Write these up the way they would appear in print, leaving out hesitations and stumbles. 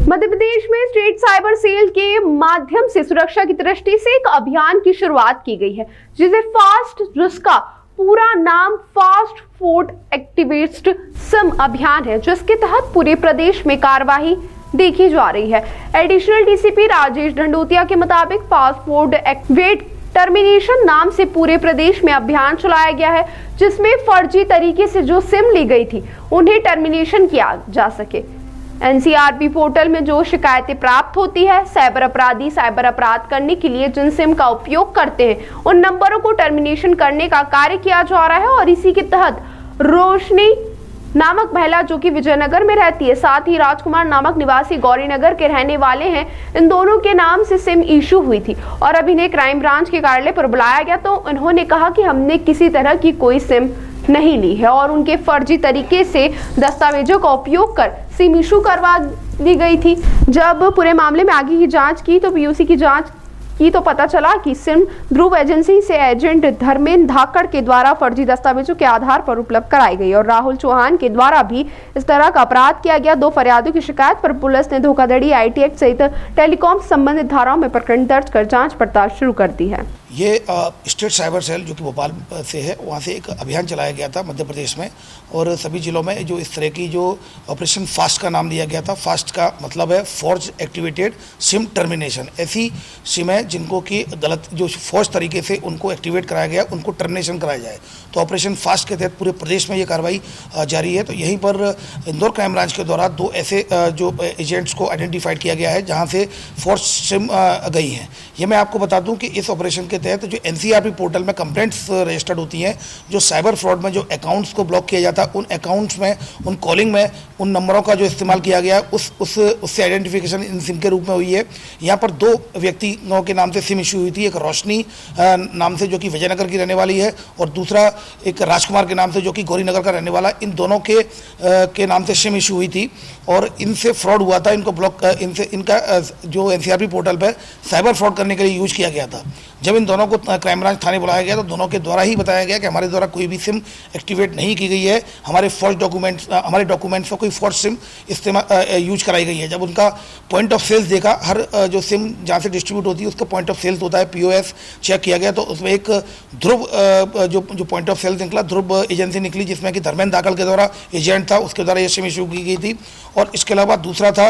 मध्य प्रदेश में state cyber cell के माध्यम से सुरक्षा की दृष्टि से एक अभियान की शुरुआत की गई है, जिसका पूरा नाम फास्ट फोर्ड एक्टिवेटेड सिम अभियान है, जिसके तहत पूरे प्रदेश में कार्यवाही देखी जा रही है। एडिशनल डीसीपी राजेश ढंडोतिया के मुताबिक फास्ट फोर्ड एक्टिवेट टर्मिनेशन नाम से पूरे प्रदेश में अभियान चलाया गया है, जिसमें फर्जी तरीके से जो सिम ली गई थी उन्हें टर्मिनेशन किया जा सके। एनसीआरबी पोर्टल में जो शिकायतें प्राप्त होती है, साइबर अपराधी साइबर अपराध करने के लिए जिन सिम का उपयोग करते हैं उन नंबरों को टर्मिनेशन करने का कार्य किया जा रहा है। और इसी के तहत रोशनी नामक महिला जो कि विजयनगर में रहती है, साथ ही राजकुमार नामक निवासी गौरीनगर के रहने वाले हैं, इन दोनों के नाम से सिम इशू हुई थी और अब इन्हें क्राइम ब्रांच के कार्यालय पर बुलाया गया तो उन्होंने कहा कि हमने किसी तरह की कोई सिम नहीं ली है और उनके फर्जी तरीके से दस्तावेजों का उपयोग कर सिम इशू करवा दी गई थी। जब पूरे मामले में आगे की जांच की तो पीयूसी की जांच की तो पता चला कि सिम ध्रुव एजेंसी से एजेंट धर्मेंद्र धाकड़ के द्वारा फर्जी दस्तावेजों के आधार पर उपलब्ध कराई गई और राहुल चौहान के द्वारा भी इस तरह का अपराध किया गया। 2 फरियादों की शिकायत पर पुलिस ने धोखाधड़ी आईटी एक्ट सहित टेलीकॉम संबंधित धाराओं में प्रकरण दर्ज कर जांच पड़ताल शुरू कर दी है। ये स्टेट साइबर सेल जो कि भोपाल से है, वहाँ से एक अभियान चलाया गया था मध्य प्रदेश में और सभी जिलों में जो इस तरह की जो ऑपरेशन फास्ट का नाम दिया गया था। फास्ट का मतलब है फॉर्ज एक्टिवेटेड सिम टर्मिनेशन। ऐसी सिम है जिनको कि गलत जो फॉर्ज तरीके से उनको एक्टिवेट कराया गया, उनको टर्मिनेशन कराया जाए। तो ऑपरेशन फास्ट के तहत पूरे प्रदेश में ये कार्रवाई जारी है। तो यहीं पर इंदौर क्राइम ब्रांच के द्वारा 2 ऐसे जो एजेंट्स को आइडेंटिफाइड किया गया है जहाँ से फॉर्ज सिम गई हैं। ये मैं आपको बता दूँ कि इस ऑपरेशन के तहत जो एनसीआरबी पोर्टल में कंप्लेंट्स रजिस्टर्ड होती हैं, जो साइबर फ्रॉड में जो अकाउंट्स को ब्लॉक किया जाता है, उन अकाउंट्स में, उन कॉलिंग में, उन नंबरों का जो इस्तेमाल किया गया है उससे आइडेंटिफिकेशन इन सिम के रूप में हुई है। यहाँ पर 2 व्यक्तियों के नाम से सिम इशू हुई थी, एक रोशनी नाम से जो कि विजयनगर की रहने वाली है और दूसरा एक राजकुमार के नाम से जो कि गौरीनगर का रहने वाला। इन दोनों के नाम से सिम इशू हुई थी और इनसे फ्रॉड हुआ था। इनको ब्लॉक इनका जो एनसीआरबी पोर्टल पर साइबर फ्रॉड करने के लिए यूज किया गया था। जब इन दोनों को क्राइम ब्रांच थाने बुलाया गया तो दोनों के द्वारा ही बताया गया कि हमारे द्वारा कोई भी सिम एक्टिवेट नहीं की गई है, हमारे डॉक्यूमेंट्स में कोई फॉल्स सिम इस्तेमाल यूज कराई गई है। जब उनका पॉइंट ऑफ सेल्स देखा, हर जो सिम जहाँ से डिस्ट्रीब्यूट होती है उसका पॉइंट ऑफ सेल्स होता है, पीओएस चेक किया गया तो उसमें एक ध्रुव जो पॉइंट ऑफ सेल्स निकला, ध्रुव एजेंसी निकली जिसमें कि धर्मेंद्र धाकड़ के द्वारा एजेंट था, उसके द्वारा ये सिम इशू की गई थी। और इसके अलावा दूसरा था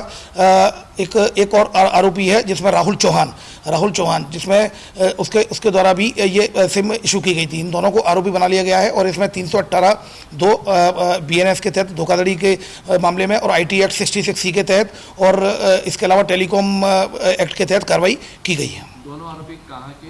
एक और आरोपी है जिसमें राहुल चौहान जिसमें उसके द्वारा भी ये सिम इशू की गई थी। इन दोनों को आरोपी बना लिया गया है और इसमें 318 2 बीएनएस के तहत धोखाधड़ी के मामले में और आईटी एक्ट 66C के तहत और इसके अलावा टेलीकॉम एक्ट के तहत कार्रवाई की गई है। दोनों आरोपी कहाँ के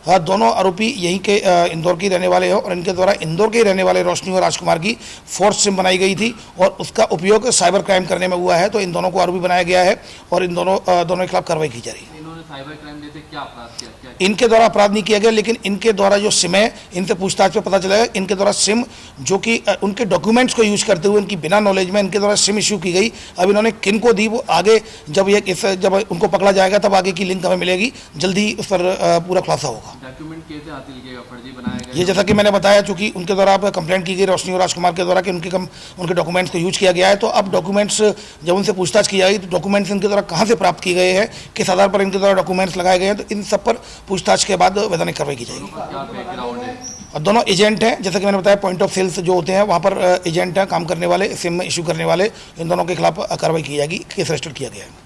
और दोनों आरोपी यहीं के इंदौर के रहने वाले हैं और इनके द्वारा इंदौर के रहने वाले रोशनी और राजकुमार की फोर्स सिम बनाई गई थी और उसका उपयोग साइबर क्राइम करने में हुआ है। तो इन दोनों को आरोपी बनाया गया है और इन दोनों के खिलाफ कार्रवाई की जा रही है। इन्होंने साइबर क्राइम जैसे क्या अपराध किया? इनके द्वारा अपराध नहीं किया गया, लेकिन इनके द्वारा जो सिम है, इनसे पूछताछ पे पता चला इनके द्वारा सिम जो कि उनके डॉक्यूमेंट्स को यूज करते हुए इनकी बिना नॉलेज में इनके द्वारा सिम इशू की गई। अब इन्होंने किन को दी वो आगे जब उनको पकड़ा जाएगा तब आगे की लिंक हमें मिलेगी, जल्दी उस पर पूरा खुलासा होगा। डॉक्यूमेंट कैसे हासिल किया, फर्जी बनाया गया? ये जैसा कि मैंने बताया, चूंकि उनके द्वारा कंप्लेंट की गई रोशनी और राजकुमार के द्वारा कि उनके डॉक्यूमेंट्स को यूज किया गया है, तो अब डॉक्यूमेंट्स जब उनसे पूछताछ की जाएगी तो डॉक्यूमेंट्स इनके द्वारा कहाँ से प्राप्त किए गए हैं, किस आधार पर इनके द्वारा डॉक्यूमेंट्स लगाए गए हैं, तो इन सब पर पूछताछ के बाद वैधानिक कार्रवाई की जाएगी। और दोनों एजेंट हैं, जैसा कि मैंने बताया, पॉइंट ऑफ सेल्स जो होते हैं वहाँ पर एजेंट हैं, काम करने वाले, सिम इशू करने वाले। इन दोनों के खिलाफ कार्रवाई की जाएगी, केस रजिस्टर किया गया है।